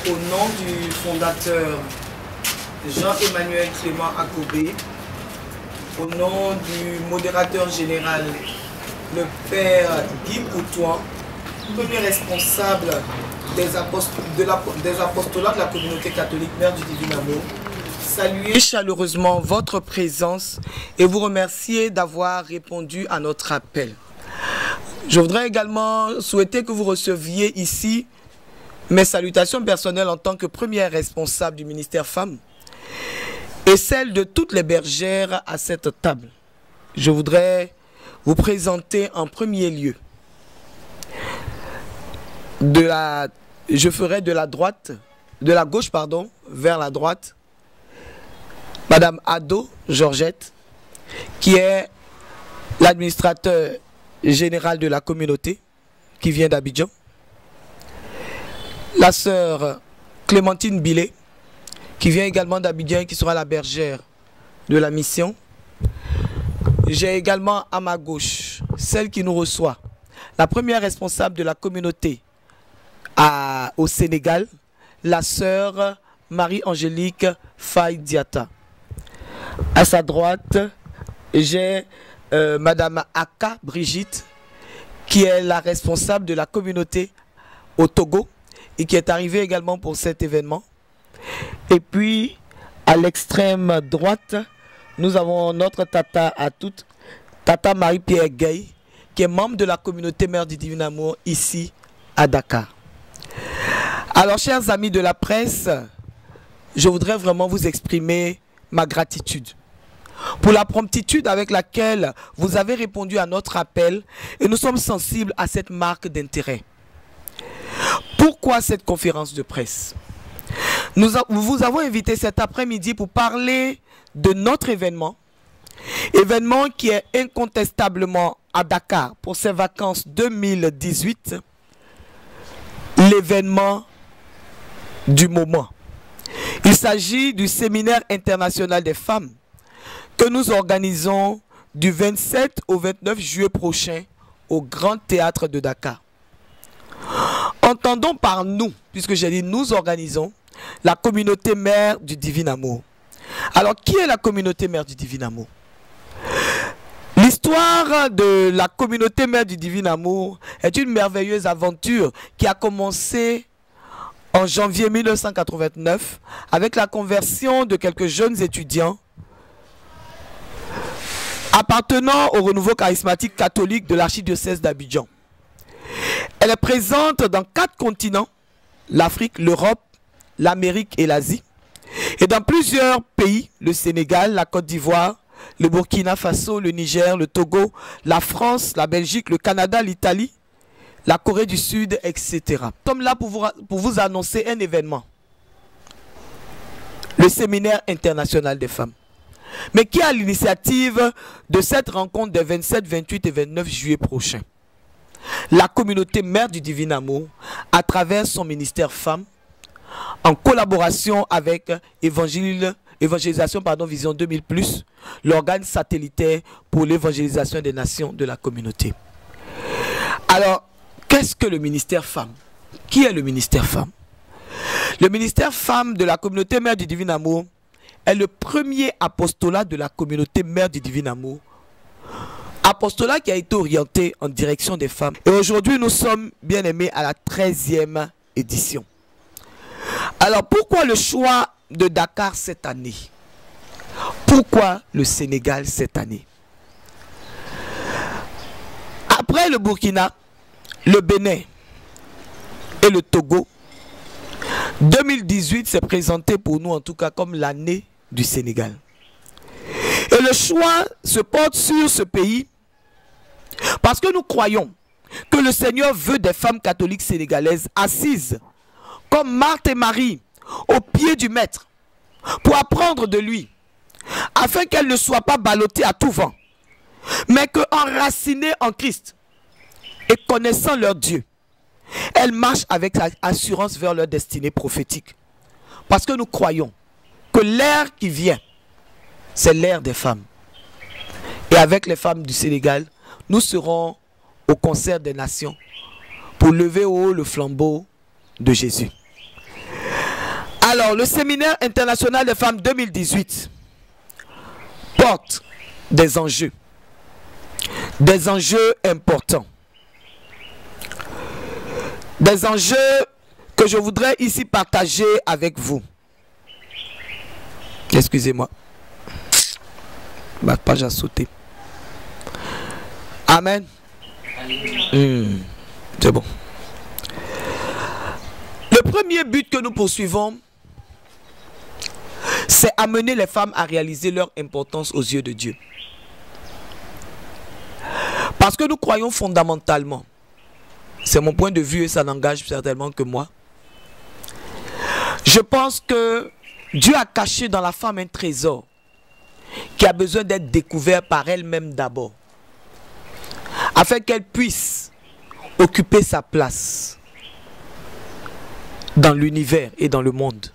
Au nom du fondateur Jean-Emmanuel Clément Akobé, au nom du modérateur général, le Père Guy Coutouan, premier responsable des apostolats de la communauté catholique Mère du Divin Amour, saluer chaleureusement votre présence et vous remercier d'avoir répondu à notre appel. Je voudrais également souhaiter que vous receviez ici mes salutations personnelles en tant que première responsable du ministère Femmes et celle de toutes les bergères à cette table. Je voudrais vous présenter en premier lieu. Je ferai de la gauche vers la droite, Madame Ado Georgette, qui est l'administrateur général de la communauté, qui vient d'Abidjan. La sœur Clémentine Billet, qui vient également d'Abidjan et qui sera la bergère de la mission. J'ai également à ma gauche celle qui nous reçoit, la première responsable de la communauté au Sénégal, la sœur Marie-Angélique Faye Diata. À sa droite, j'ai Madame Aka Brigitte, qui est la responsable de la communauté au Togo et qui est arrivée également pour cet événement. Et puis, à l'extrême droite, nous avons notre tata à toutes, Tata Marie-Pierre Gay, qui est membre de la communauté Mère du Divin Amour ici à Dakar. Alors, chers amis de la presse, je voudrais vraiment vous exprimer ma gratitude pour la promptitude avec laquelle vous avez répondu à notre appel et nous sommes sensibles à cette marque d'intérêt. Pourquoi cette conférence de presse? Nous vous avons invité cet après-midi pour parler de notre événement qui est incontestablement à Dakar pour ces vacances 2018, l'événement du moment. Il s'agit du séminaire international des femmes que nous organisons du 27 au 29 juillet prochain au Grand Théâtre de Dakar. Entendons par nous, puisque j'ai dit nous organisons, la communauté Mère du Divin Amour. Alors, qui est la communauté Mère du Divin Amour? L'histoire de la communauté Mère du Divin Amour est une merveilleuse aventure qui a commencé en janvier 1989 avec la conversion de quelques jeunes étudiants appartenant au renouveau charismatique catholique de l'archidiocèse d'Abidjan. Elle est présente dans 4 continents, l'Afrique, l'Europe, l'Amérique et l'Asie, et dans plusieurs pays, le Sénégal, la Côte d'Ivoire, le Burkina Faso, le Niger, le Togo, la France, la Belgique, le Canada, l'Italie, la Corée du Sud, etc. Nous sommes là pour vous annoncer un événement, le séminaire international des femmes. Mais qui a l'initiative de cette rencontre des 27, 28 et 29 juillet prochains? La communauté Mère du Divin Amour, à travers son ministère Femmes, en collaboration avec Évangélisation Vision 2000+, l'organe satellitaire pour l'évangélisation des nations de la communauté. Alors, qu'est-ce que le ministère Femmes? Qui est le ministère Femmes? Le ministère Femmes de la communauté Mère du Divin Amour est le premier apostolat de la communauté Mère du Divin Amour. Apostolat qui a été orienté en direction des femmes. Et aujourd'hui, nous sommes, bien aimés, à la 13e édition. Alors, pourquoi le choix de Dakar cette année? Pourquoi le Sénégal cette année? Après le Burkina, le Bénin et le Togo, 2018 s'est présenté pour nous, en tout cas, comme l'année du Sénégal. Et le choix se porte sur ce pays parce que nous croyons que le Seigneur veut des femmes catholiques sénégalaises assises comme Marthe et Marie au pied du Maître pour apprendre de lui, afin qu'elles ne soient pas ballottées à tout vent, mais qu'enracinées en Christ et connaissant leur Dieu, elles marchent avec assurance vers leur destinée prophétique. Parce que nous croyons que l'ère qui vient, c'est l'ère des femmes. Et avec les femmes du Sénégal, nous serons au concert des nations pour lever au haut le flambeau de Jésus. Alors, le séminaire international des femmes 2018 porte des enjeux importants. Des enjeux que je voudrais ici partager avec vous. Excusez-moi. Ma page a sauté. Amen. C'est bon. Le premier but que nous poursuivons, c'est amener les femmes à réaliser leur importance aux yeux de Dieu. Parce que nous croyons fondamentalement, c'est mon point de vue et ça n'engage certainement que moi, je pense que Dieu a caché dans la femme un trésor qui a besoin d'être découvert par elle-même d'abord, afin qu'elle puisse occuper sa place dans l'univers et dans le monde.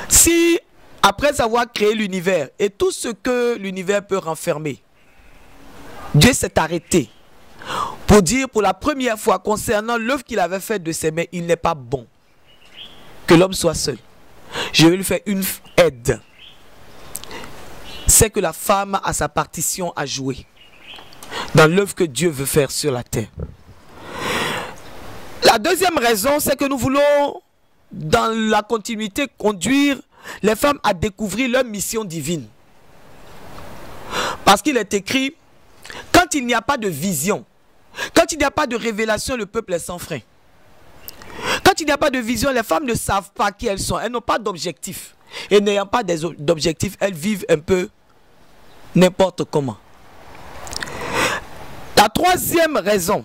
Si, après avoir créé l'univers et tout ce que l'univers peut renfermer, Dieu s'est arrêté pour dire pour la première fois concernant l'œuvre qu'il avait faite de ses mains, il n'est pas bon que l'homme soit seul. Je vais lui faire une aide. C'est que la femme a sa partition à jouer dans l'œuvre que Dieu veut faire sur la terre. La deuxième raison, c'est que nous voulons, dans la continuité, conduire les femmes à découvrir leur mission divine. Parce qu'il est écrit, quand il n'y a pas de vision, quand il n'y a pas de révélation, le peuple est sans frein. Quand il n'y a pas de vision, les femmes ne savent pas qui elles sont. Elles n'ont pas d'objectif. Et n'ayant pas d'objectif, elles vivent un peu n'importe comment. La troisième raison,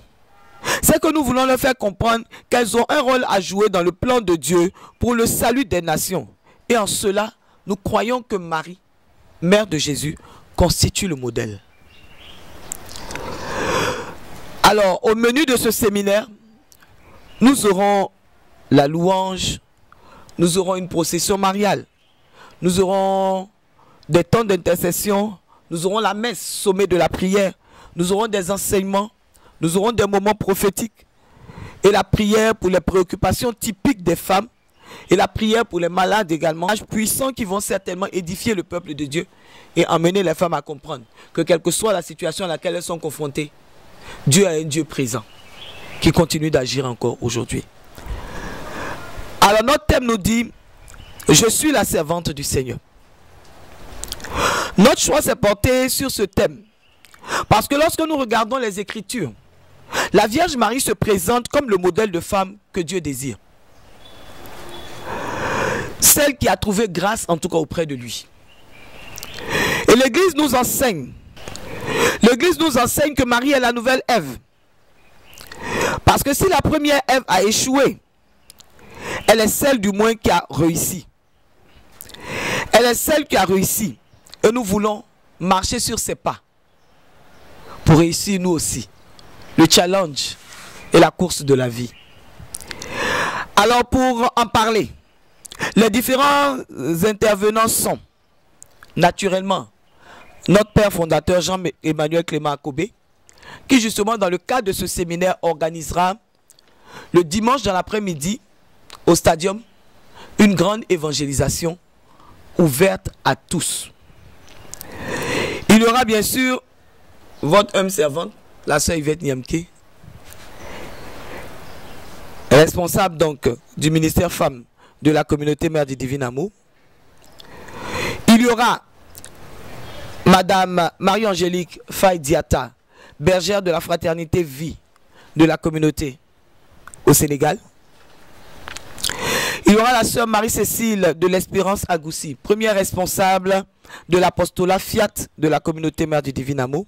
c'est que nous voulons leur faire comprendre qu'elles ont un rôle à jouer dans le plan de Dieu pour le salut des nations. Et en cela, nous croyons que Marie, mère de Jésus, constitue le modèle. Alors, au menu de ce séminaire, nous aurons la louange, nous aurons une procession mariale, nous aurons des temps d'intercession, nous aurons la messe, sommet de la prière, nous aurons des enseignements, nous aurons des moments prophétiques et la prière pour les préoccupations typiques des femmes et la prière pour les malades également, puissants qui vont certainement édifier le peuple de Dieu et emmener les femmes à comprendre que quelle que soit la situation à laquelle elles sont confrontées, Dieu est un Dieu présent qui continue d'agir encore aujourd'hui. Alors notre thème nous dit, je suis la servante du Seigneur. Notre choix s'est porté sur ce thème parce que lorsque nous regardons les Écritures, la Vierge Marie se présente comme le modèle de femme que Dieu désire. Celle qui a trouvé grâce en tout cas auprès de lui. Et l'Église nous enseigne. L'Église nous enseigne que Marie est la nouvelle Ève. Parce que si la première Ève a échoué, elle est celle du moins qui a réussi. Elle est celle qui a réussi. Et nous voulons marcher sur ses pas pour réussir nous aussi. Le challenge et la course de la vie. Alors pour en parler, les différents intervenants sont naturellement notre père fondateur Jean-Emmanuel Clément Akobé, qui justement dans le cadre de ce séminaire organisera le dimanche dans l'après-midi au stadium une grande évangélisation ouverte à tous. Il y aura bien sûr votre homme servante, la sœur Yvette Niamke, responsable donc du ministère femmes de la communauté Mère du Divin Amour. Il y aura Madame Marie-Angélique Faye Diata, bergère de la fraternité Vie de la communauté au Sénégal. Il y aura la sœur Marie-Cécile de l'Espérance Agoussi, première responsable de l'apostolat Fiat de la communauté Mère du Divin Amour.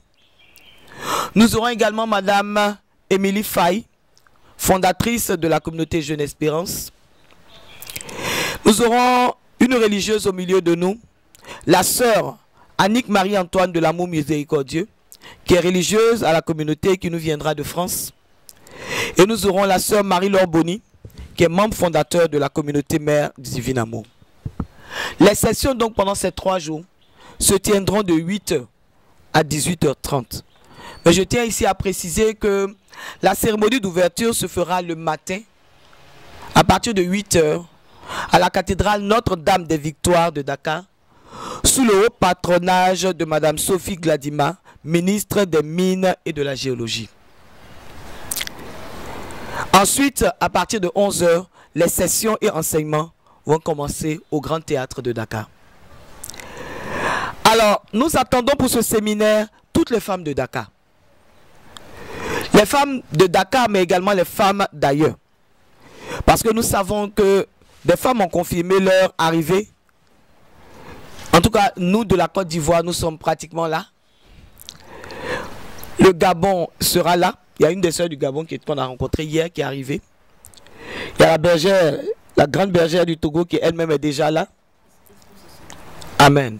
Nous aurons également Madame Émilie Faye, fondatrice de la communauté Jeune Espérance. Nous aurons une religieuse au milieu de nous, la sœur Annick Marie-Antoine de l'Amour Miséricordieux, qui est religieuse à la communauté qui nous viendra de France. Et nous aurons la sœur Marie-Laure Bonny, qui est membre fondateur de la communauté Mère du Divin Amour. Les sessions donc pendant ces 3 jours se tiendront de 8h à 18h30. Mais je tiens ici à préciser que la cérémonie d'ouverture se fera le matin à partir de 8h à la cathédrale Notre-Dame des Victoires de Dakar, sous le haut patronage de Madame Sophie Gladima, ministre des Mines et de la Géologie. Ensuite, à partir de 11 h, les sessions et enseignements vont commencer au Grand Théâtre de Dakar. Alors, nous attendons pour ce séminaire toutes les femmes de Dakar. Les femmes de Dakar, mais également les femmes d'ailleurs. Parce que nous savons que des femmes ont confirmé leur arrivée. En tout cas, nous de la Côte d'Ivoire, nous sommes pratiquement là. Le Gabon sera là. Il y a une des sœurs du Gabon qu'on a rencontrée hier qui est arrivée. Il y a la bergère, la grande bergère du Togo qui elle-même est déjà là. Amen.